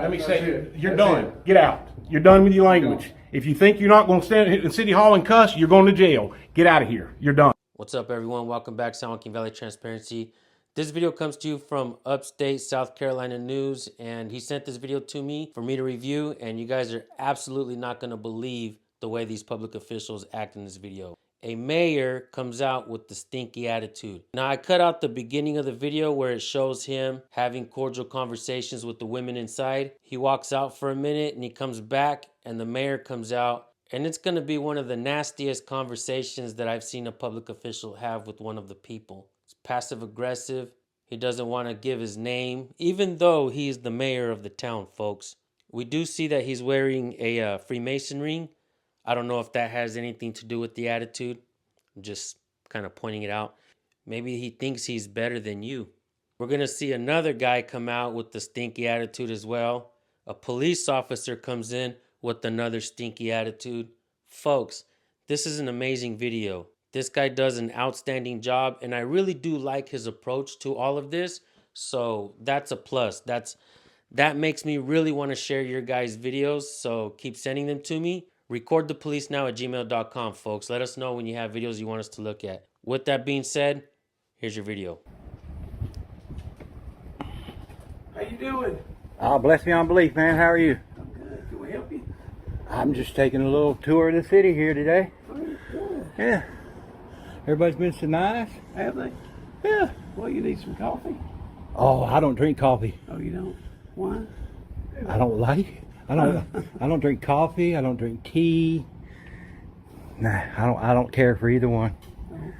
let me say, you're done. Get out. You're done with your language. If you think you're not going to stand in City Hall and cuss, you're going to jail. Get out of here. You're done. What's up, everyone? Welcome back to San Joaquin Valley Transparency. This video comes to you from Upstate South Carolina News, and he sent this video to me for me to review, and you guys are absolutely not going to believe the way these public officials act in this video. A mayor comes out with the stinky attitude. Now, I cut out the beginning of the video where it shows him having cordial conversations with the women inside. He walks out for a minute and he comes back, and the mayor comes out, and it's going to be one of the nastiest conversations that I've seen a public official have with one of the people. It's passive aggressive. He doesn't want to give his name, even though he's the mayor of the town, folks. We do see that he's wearing a Freemason ring. I don't know if that has anything to do with the attitude. I'm just kind of pointing it out. Maybe he thinks he's better than you. We're going to see another guy come out with the stinky attitude as well. A police officer comes in with another stinky attitude. Folks, this is an amazing video. This guy does an outstanding job, and I really do like his approach to all of this. So that's a plus. That makes me really want to share your guys' videos, so keep sending them to me. recordthepolicenow@gmail.com, folks. Let us know when you have videos you want us to look at. With that being said, here's your video. How you doing? Oh, bless me on belief, man. How are you? I'm good. Can we help you? I'm just taking a little tour of the city here today. Oh, good. Yeah. Everybody's been so nice. Have they? Yeah. Well, you need some coffee. Oh, I don't drink coffee. Oh, you don't? Why? I don't like it. I don't drink coffee. I don't drink tea. Nah, I don't care for either one. Okay.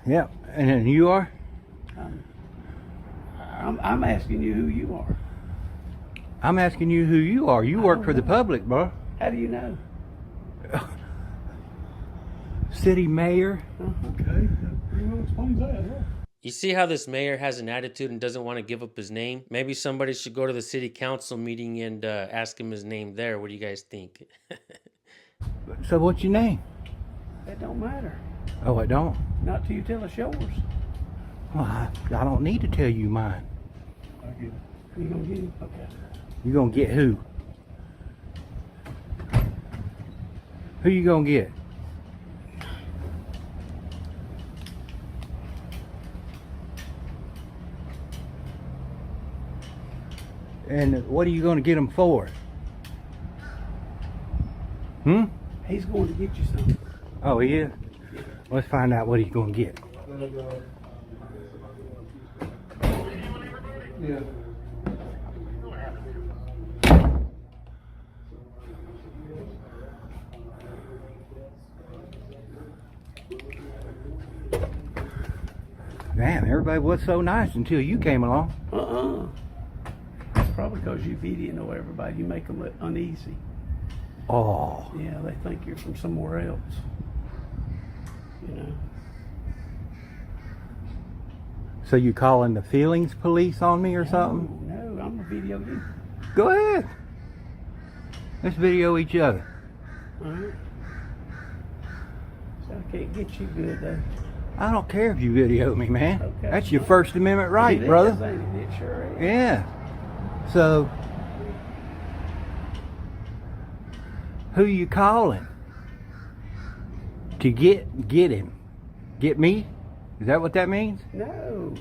Yeah. And then you are? I'm asking you who you are. I'm asking you who you are. You work for the public, bro. How do you know? City mayor. Okay. Well, explains that. Yeah. You see how this mayor has an attitude and doesn't want to give up his name? Maybe somebody should go to the city council meeting and ask him his name there. What do you guys think? So what's your name? That don't matter. Oh, it don't? Not till you tell us yours. Well, I don't need to tell you mine. I get it. You gonna get him? Okay. You gonna get who? Who you gonna get? And what are you gonna get them for? He's going to get you something. Oh, he is? Let's find out what he's gonna get. Yeah. Damn, everybody was so nice until you came along. It's probably because you video everybody. You make them look uneasy. Oh. Yeah, they think you're from somewhere else. You know. So you calling the feelings police on me or something? No, I'm a video you. Go ahead. Let's video each other. All right. So I can't get you good though. I don't care if you video me, man. Okay. That's your First Amendment right, brother. It sure is. Yeah. So, who you calling? To get him? Get me? Is that what that means? No.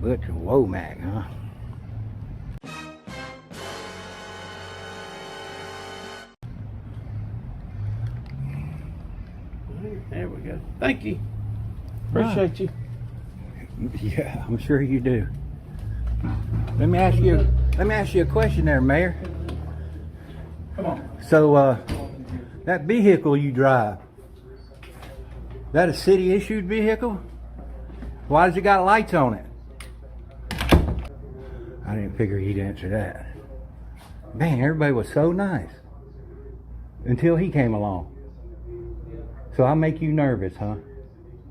Butch Womack, huh? There we go. Thank you. Appreciate you. Yeah, I'm sure you do. Let me ask you a question there, Mayor. Come on. So, that vehicle you drive, that a city issued vehicle? Why does it got lights on it? I didn't figure he'd answer that. Man, everybody was so nice. Until he came along. So I make you nervous, huh?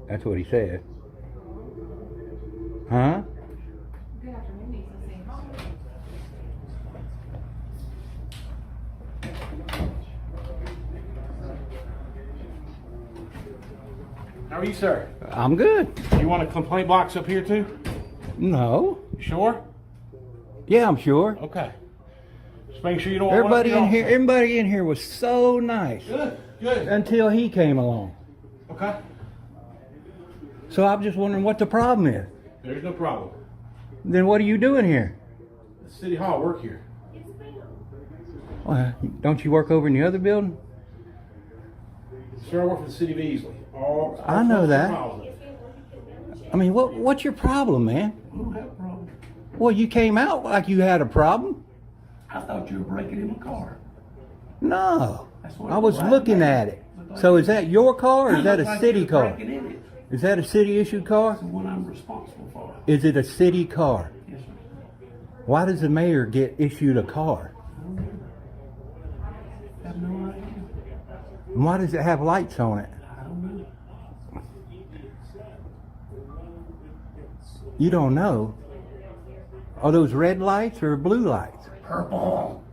That's what he said. Huh? How are you, sir? I'm good. You want a complaint box up here too? No. You sure? Yeah, I'm sure. Okay. Just make sure you don't want Everybody in here was so nice Good, good. until he came along. Okay. So I'm just wondering what the problem is. There's no problem. Then what are you doing here? The City Hall, I work here. Well, don't you work over in the other building? Sir, I work for the City of Easley. I know that. I mean, what's your problem, man? I don't have a problem. Well, you came out like you had a problem. I thought you were breaking in my car. No. That's what I it was looked like. looking at it. So is that your car or is that Looked a like city you were car? breaking in it. Is that a city issued car? The one I'm responsible for. Is it a city car? Yes, sir. Why does the mayor get issued a car? I have no idea. And why does it have lights on it? I don't know. You don't know. Are those red lights or blue lights? Purple.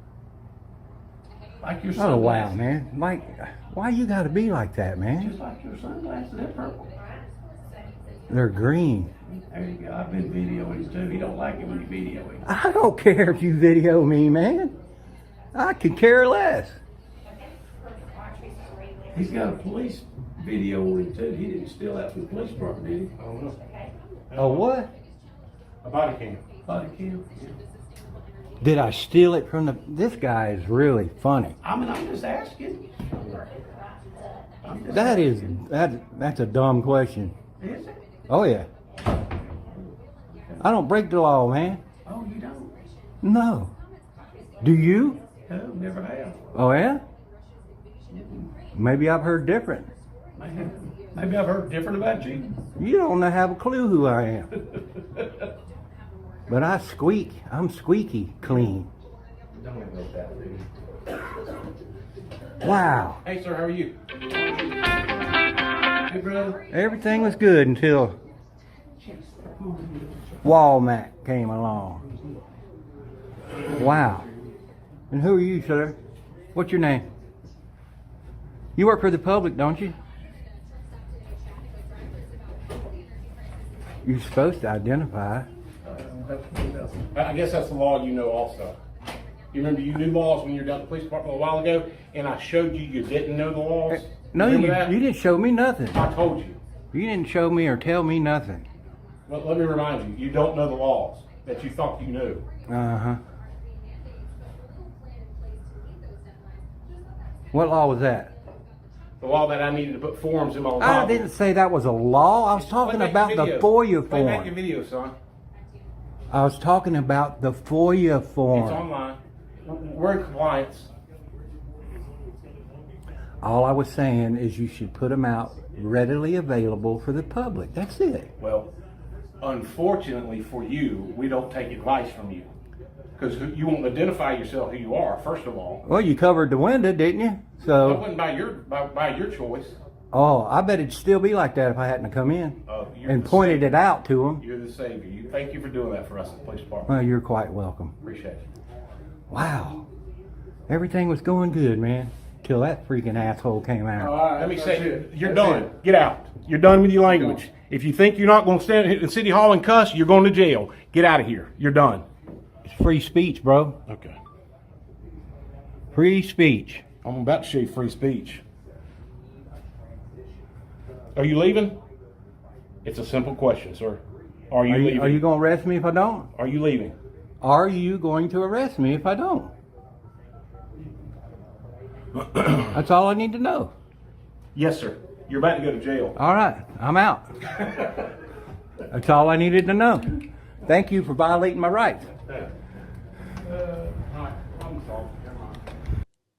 Like your Oh sunglasses. wow, man! Like, why you got to be like that, man? Just like your sunglasses, they're purple. They're green. There you go. I've been videoing too. He don't like it when you video him. I don't care if you video me, man. I could care less. He's got a police video on him too. He didn't steal that from the police department, did he? I don't know. Oh what? A body cam. Body cam. Did I steal it from the? This guy is really funny. I'm just asking. That's a dumb question. Is it? Oh yeah. I don't break the law, man. Oh, you don't? No. Do you? No, never have. Oh yeah? Maybe I've heard different. Maybe I've heard different about you. You don't have a clue who I am. But I squeak. I'm squeaky clean. Don't admit that, dude. Wow. Hey, sir, how are you? Hey, brother. Everything was good until Walmart came along. Wow. And who are you, sir? What's your name? You work for the public, don't you? You're supposed to identify. I guess that's the law you know also. You remember you knew laws when you were down at the police department a while ago, and I showed you didn't know the laws? No, you Remember that? didn't show me nothing. I told you. You didn't show me or tell me nothing. Well, let me remind you, you don't know the laws that you thought you knew. Uh-huh. What law was that? The law that I needed to put forms in my I Bible. didn't say that was a law. I was talking about the FOIA Play back your form. video, son. I was talking about the FOIA It's form. online. We're in compliance. All I was saying is you should put them out readily available for the public. That's it. Well, unfortunately for you, we don't take advice from you. Because you won't identify yourself who you are, first of all. Well, you covered the window, didn't you? That So, wasn't by your choice. oh, I bet it'd still be like that if I hadn't come in You're and the pointed savior. it out to them. You're the savior. Thank you for doing that for us at the police department. Well, you're quite welcome. Appreciate it. Wow. Everything was going good, man. Till that freaking asshole came out. Let me say, you're done. Get out. You're done with your language. If you think you're not going to stand in City Hall and cuss, you're going to jail. Get out of here. You're done. It's free speech, bro. Okay. Free speech. I'm about to show you free speech. Are you leaving? It's a simple question, sir. Are you leaving? Are you going to arrest me if I don't? Are you leaving? Are you going to arrest me if I don't? That's all I need to know. Yes, sir. You're about to go to jail. All right, I'm out. That's all I needed to know. Thank you for violating my rights.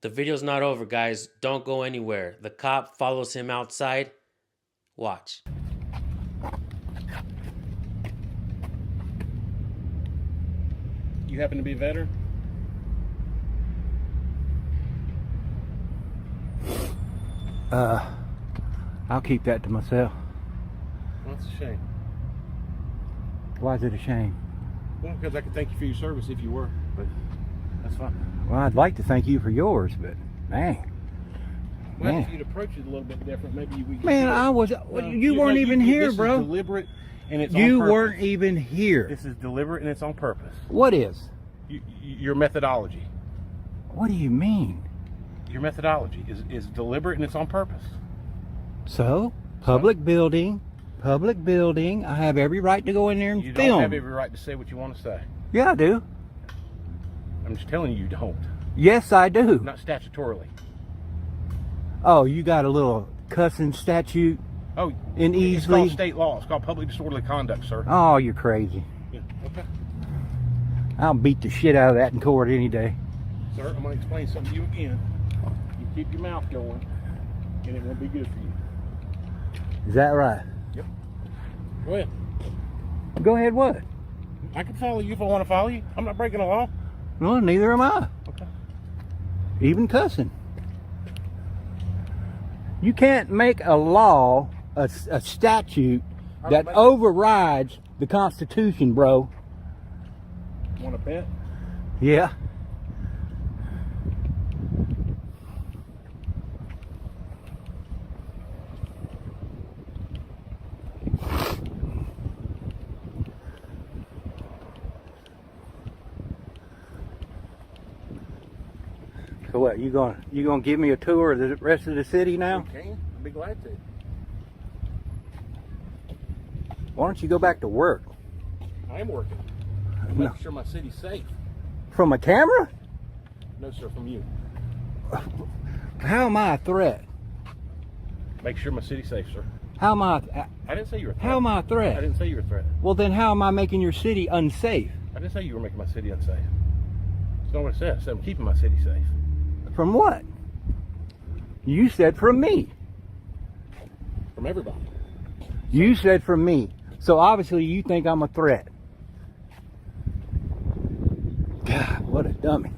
The video's not over, guys. Don't go anywhere. The cop follows him outside. Watch. You happen to be a veteran? I'll keep that to myself. Well, that's a shame. Why is it a shame? Well, because I could thank you for your service if you were, but that's fine. Well, I'd like to thank you for yours, but man. Well, Man. if you'd approach it a little bit different, maybe we could. Man, do it. I was. You weren't even here, this bro. Is deliberate, and it's on You purpose. weren't even here. This is deliberate, and it's on purpose. What is? Your methodology. What do you mean? Your methodology is deliberate, and it's on purpose. So, public building. I have every right to go in there and You film. don't have every right to say what you want to say. Yeah, I do. I'm just telling you, you don't. Yes, I do. Not statutorily. Oh, you got a little cussing statute Oh, in it's Easley? called state law. It's called public disorderly conduct, sir. Oh, you're crazy. Yeah. Okay. I'll beat the shit out of that in court any day. Sir, I'm going to explain something to you again. You keep your mouth going, and it won't be good for you. Is that right? Yep. Go ahead. Go ahead, what? I can follow you if I want to follow you. I'm not breaking the law. Well, neither am I. Okay. Even cussing. You can't make a law, a statute that overrides the Constitution, bro. Want to bet? Yeah. So what, you gonna give me a tour of the rest of the city now? Okay. I'd be glad to. Why don't you go back to work? I am working. No. Make sure my city's safe. From a camera? No, sir, from you. How am I a threat? Make sure my city's safe, sir. How am I? I didn't say you were a threat. How am I a I threat? didn't say you were a threat. Well, then how am I making your city unsafe? I didn't say you were making my city unsafe. That's not what I said. I said I'm keeping my city safe. From what? You said from me. From everybody. You said from me. So obviously you think I'm a threat. God, what a dummy.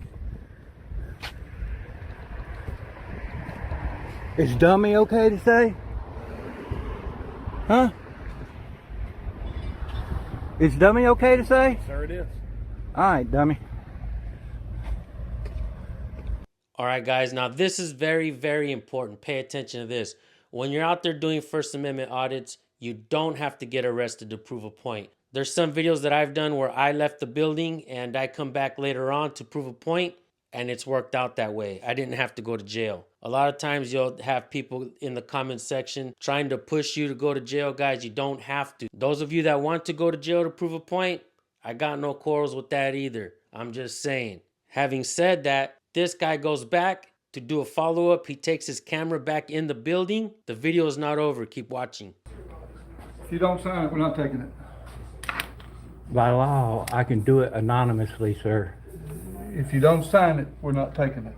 Is dummy okay to say? Huh? Is dummy okay to say? Sir, it is. Alright, dummy. All right, guys. Now, this is very, very important. Pay attention to this. When you're out there doing First Amendment audits, you don't have to get arrested to prove a point. There's some videos that I've done where I left the building and I come back later on to prove a point, and it's worked out that way. I didn't have to go to jail. A lot of times you'll have people in the comment section trying to push you to go to jail. Guys, you don't have to. Those of you that want to go to jail to prove a point, I got no quarrels with that either. I'm just saying. Having said that, this guy goes back to do a follow-up. He takes his camera back in the building. The video is not over. Keep watching. If you don't sign it, we're not taking it. By law, I can do it anonymously, sir. If you don't sign it, we're not taking it.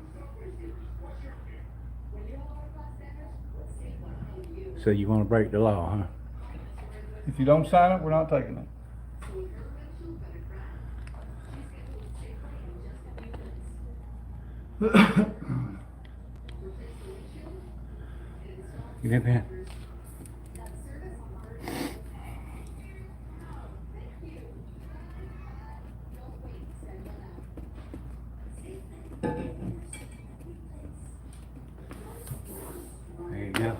So you want to break the law, huh? If you don't sign it, we're not taking it. Give me a pen. There you go.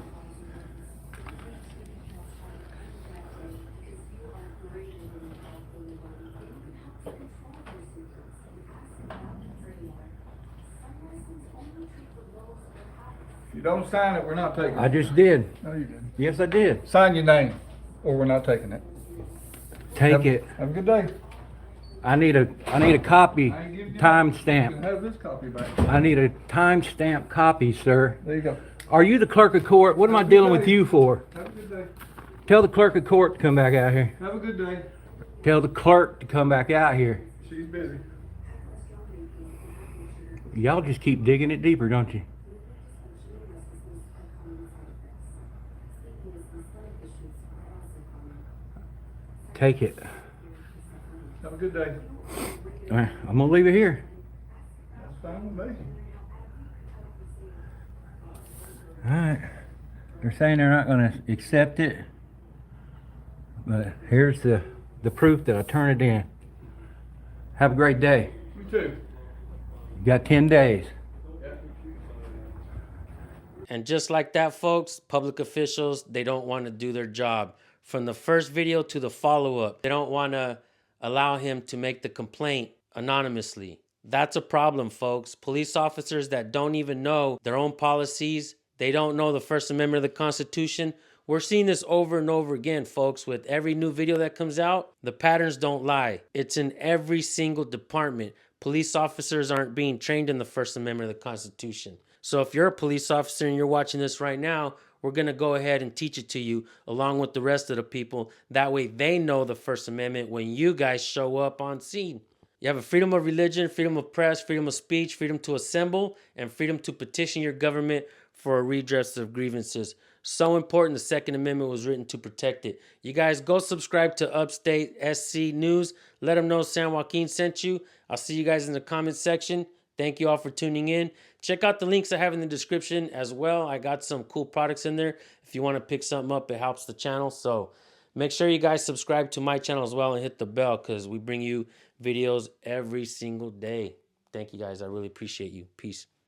If you don't sign it, we're not taking I it. just did. No, you didn't. Yes, I did. Sign your name, or we're not taking it. Take it. Have a good day. I need a copy, I ain't giving you- timestamp. You can have this copy back. I need a timestamp copy, sir. There you go. Are you the clerk of court? What am I Have a good dealing with day. you for? Have a good day. Tell the clerk of court to come back out here. Have a good day. Tell the clerk to come back out here. She's busy. Y'all just keep digging it deeper, don't you? Take it. Have a good day. All right, I'm gonna leave it here. That's fine with me. All right. They're saying they're not going to accept it. But here's the proof that I turned it in. Have a great day. Me too. You got 10 days. And just like that, folks, public officials, they don't want to do their job. From the first video to the follow-up, they don't want to allow him to make the complaint anonymously. That's a problem, folks. Police officers that don't even know their own policies, they don't know the First Amendment of the Constitution. We're seeing this over and over again, folks, with every new video that comes out. The patterns don't lie. It's in every single department. Police officers aren't being trained in the First Amendment of the Constitution. So if you're a police officer and you're watching this right now, we're going to go ahead and teach it to you along with the rest of the people. That way they know the First Amendment when you guys show up on scene. You have a freedom of religion, freedom of press, freedom of speech, freedom to assemble, and freedom to petition your government for a redress of grievances. So important, the Second Amendment was written to protect it. You guys go subscribe to Upstate SC News. Let them know San Joaquin sent you. I'll see you guys in the comment section. Thank you all for tuning in. Check out the links I have in the description as well. I got some cool products in there. If you want to pick something up, it helps the channel. So make sure you guys subscribe to my channel as well and hit the bell because we bring you videos every single day. Thank you guys. I really appreciate you. Peace.